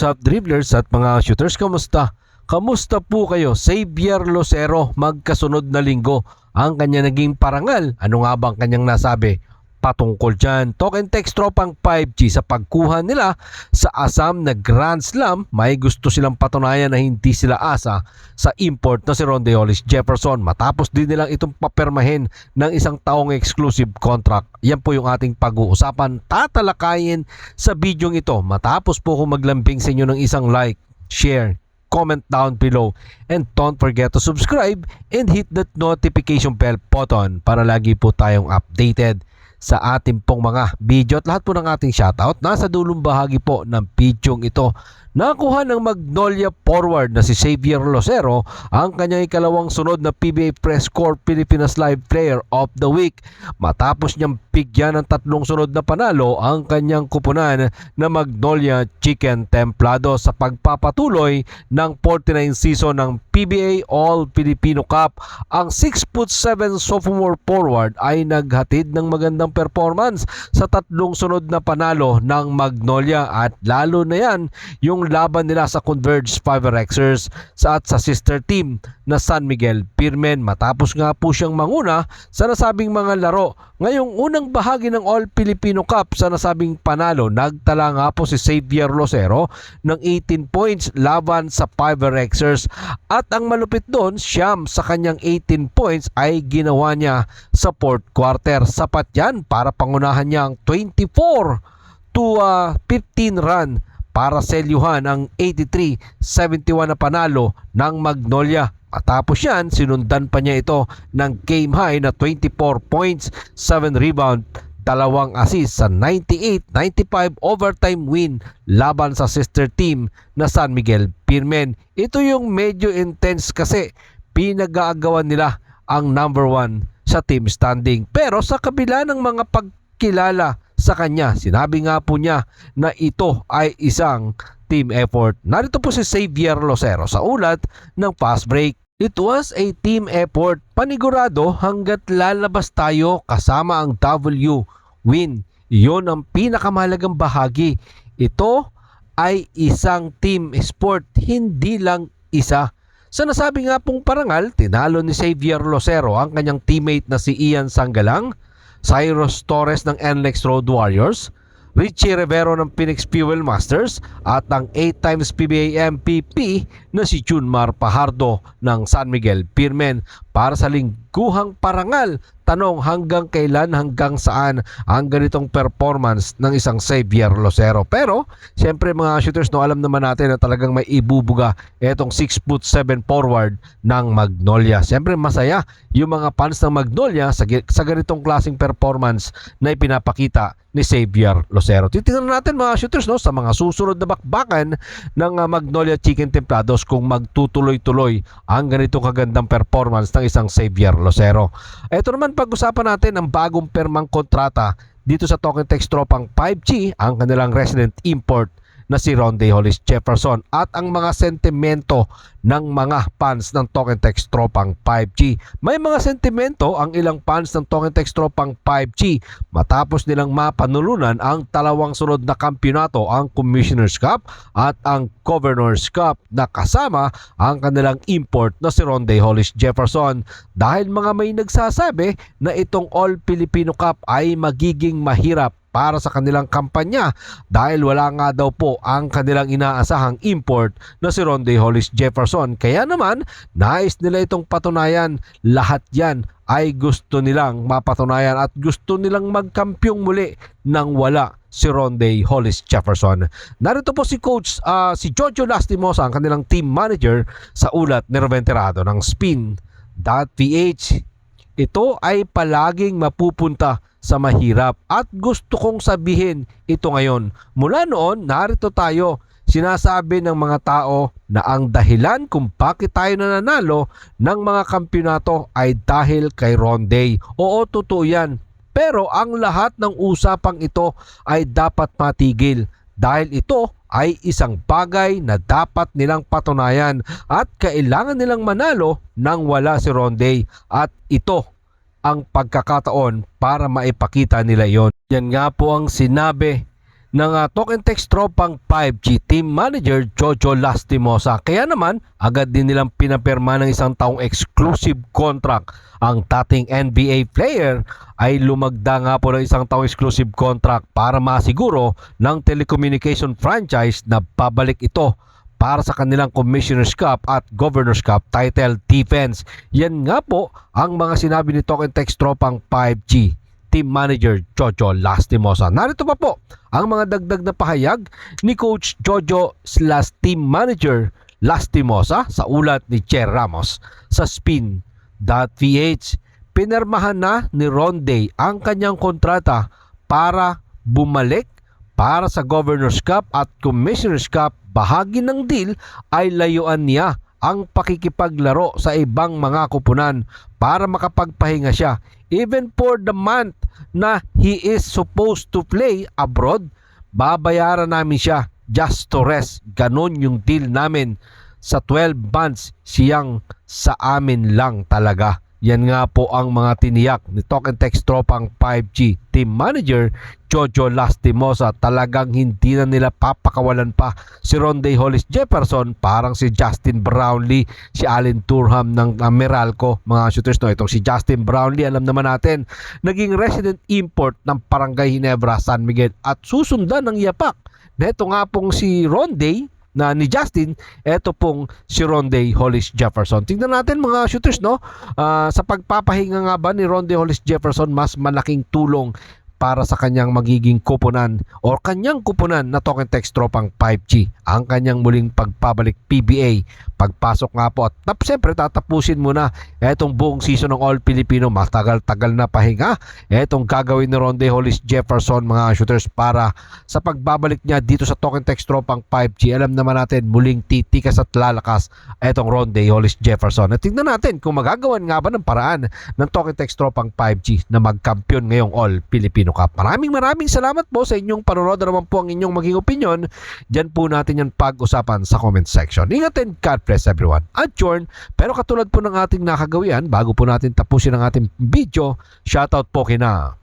What's up, dribblers at mga shooters? Kamusta? Kamusta po kayo? Xavier Losero, magkasunod na linggo ang kanya naging parangal. Ano nga bang kanyang nasabi? Patungkol dyan, talk and text tropang 5G sa pagkuha nila sa Assam na Grand Slam. May gusto silang patunayan na hindi sila asa sa import na si Rondae Hollis Jefferson matapos din nilang itong papermahin ng isang taong exclusive contract. Yan po yung ating pag-uusapan, tatalakayin sa bidyong ito matapos po kung maglambing sa inyo ng isang like, share, comment down below, and don't forget to subscribe and hit that notification bell button para lagi po tayong updated sa ating pong mga video at lahat po ng ating shoutout nasa dulong bahagi po ng bidyong ito. Nakuha ng Magnolia forward na si Xavier Losero ang kanyang ikalawang sunod na PBA Press Corps Pilipinas Live Player of the Week matapos niyang bigyan ng tatlong sunod na panalo ang kanyang kupunan na Magnolia Chicken Templado sa pagpapatuloy ng 49 season ng PBA All Filipino Cup. Ang 6'7" sophomore forward ay naghatid ng magandang performance sa tatlong sunod na panalo ng Magnolia at lalo na yan yung laban nila sa Converge Fiverexers at sa sister team na San Miguel Pirmen matapos nga po siyang manguna sa nasabing mga laro. Ngayong unang bahagi ng All Filipino Cup sa nasabing panalo, nagtala nga po si Xavier Losero ng 18 points laban sa Fiverexers at ang malupit doon, siyam sa kanyang 18 points ay ginawa niya sa fourth quarter. Sapat yan para pangunahan niya ang 24 to 15 run para selyuhan ang 83-71 na panalo ng Magnolia. Matapos yan, sinundan pa niya ito ng game high na 24 points, 7 rebound, 2 assist sa 98-95 overtime win laban sa sister team na San Miguel Pirmen. Ito yung medyo intense kasi pinag-aagawan nila ang number 1 sa team standing. Pero sa kabila ng mga pagkilala sa kanya, sinabi nga po niya na ito ay isang team effort. Narito po si Xavier Losero sa ulat ng Fast Break. It was a team effort. Panigurado hanggat lalabas tayo kasama ang W win. Iyon ang pinakamahalagang bahagi. Ito ay isang team sport, hindi lang isa. Sa nasabi nga pong parangal, tinalo ni Xavier Losero ang kanyang teammate na si Ian Sangalang, Cyrus Torres ng NLEX Road Warriors, Richie Rivero ng Phoenix Fuel Masters at ang 8 times PBA MVP na si Junmar Pajardo ng San Miguel Pirmen. Para sa lingguhang parangal, tanong hanggang kailan, hanggang saan ang ganitong performance ng isang Xavier Losero. Pero siyempre mga shooters, no, alam naman natin na talagang may ibubuga itong 6'7" forward ng Magnolia. Siyempre masaya yung mga fans ng Magnolia sa ganitong klaseng performance na ipinapakita ni Xavier Losero. Titingnan natin mga shooters, no, sa mga susunod na bakbakan ng Magnolia Chicken Templados kung magtutuloy-tuloy ang ganitong kagandang performance ng isang Xavier Losero. Ito naman, pag-usapan natin ang bagong permang kontrata dito sa Talk and Text tropang 5G, ang kanilang resident import na si Rondae Hollis Jefferson at ang mga sentimento ng mga fans ng Talk and Text tropang 5G. May mga sentimento ang ilang fans ng Talk and Text tropang 5G matapos nilang mapanulunan ang dalawang sunod na kampyonato, ang Commissioner's Cup at ang Governor's Cup, na kasama ang kanilang import na si Rondae Hollis Jefferson. Dahil mga may nagsasabi na itong All Filipino Cup ay magiging mahirap para sa kanilang kampanya dahil wala nga daw po ang kanilang inaasahang import na si Rondae Hollis Jefferson. Kaya naman, nais nila itong patunayan. Lahat yan ay gusto nilang mapatunayan at gusto nilang magkampyong muli nang wala si Rondae Hollis Jefferson. Narito po si Coach si Jojo Lastimosa, ang kanilang team manager, sa ulat ni Roventerado ng Spin.ph. Ito ay palaging mapupunta sa mahirap at gusto kong sabihin ito ngayon. Mula noon, narito tayo. Sinasabi ng mga tao na ang dahilan kung bakit tayo nananalo ng mga kampyonato ay dahil kay Rondae. Oo, totoo yan. Pero ang lahat ng usapang ito ay dapat matigil dahil ito ay isang bagay na dapat nilang patunayan at kailangan nilang manalo nang wala si Rondae, at ito ang pagkakataon para maipakita nila yon. Yan nga po ang sinabi ng Talk and Text Tropang 5G Team Manager Jojo Lastimosa. Kaya naman, agad din nilang pinapirma ng isang taong exclusive contract. Ang dating NBA player ay lumagda nga po ng isang taong exclusive contract para masiguro ng telecommunication franchise na babalik ito para sa kanilang Commissioner's Cup at Governor's Cup title defense. Yan nga po ang mga sinabi ni Talk and Text Tropang 5G Team Manager Jojo Lastimosa. Narito pa po ang mga dagdag na pahayag ni Coach Jojo / Team Manager Lastimosa sa ulat ni Cher Ramos sa Spin.ph. Pinirmahan na ni Ronday ang kanyang kontrata para bumalik para sa Governor's Cup at Commissioner's Cup. Bahagi ng deal ay layuan niya ang pakikipaglaro sa ibang mga kupunan para makapagpahinga siya. Even for the month na he is supposed to play abroad, babayaran namin siya just to rest. Ganon yung deal namin. Sa 12 months, siyang sa amin lang talaga. Yan nga po ang mga tiniyak ni Talk and Text Tropang 5G Team Manager Jojo Lastimosa. Talagang hindi na nila papakawalan pa si Ronday Hollis Jefferson, parang si Justin Brownlee, si Allen Turham ng Meralco, mga shooters. No, itong si Justin Brownlee, alam naman natin, naging resident import ng Barangay Ginebra, San Miguel at susundan ng yapak. Neto nga pong si Ronday na ni Justin, eto pong si Ronday Hollis Jefferson. Tingnan natin mga shooters, no? Sa pagpapahinga nga ba ni Ronday Hollis Jefferson, mas malaking tulong para sa kanyang magiging kupunan o kanyang kupunan na Talk and Text Tropang 5G ang kanyang muling pagpabalik PBA. Pagpasok nga po at siyempre tatapusin muna etong buong season ng All Filipino. Matagal-tagal na pahinga etong gagawin ni Ronday Hollis Jefferson, mga shooters, para sa pagbabalik niya dito sa Talk and Text Tropang 5G. Alam naman natin, muling titikas at lalakas etong Ronday Hollis Jefferson. At tingnan natin kung magagawan nga ba ng paraan ng Talk and Text Tropang 5G na magkampiyon ngayong All Filipino Cup. Maraming salamat po sa inyong panonood. Naman po ang inyong maging opinion. Diyan po natin yan pag-usapan sa comment section. Ingatin, God bless everyone. At Jorn, pero katulad po ng ating nakagawian, bago po natin tapusin ang ating video, shoutout po kina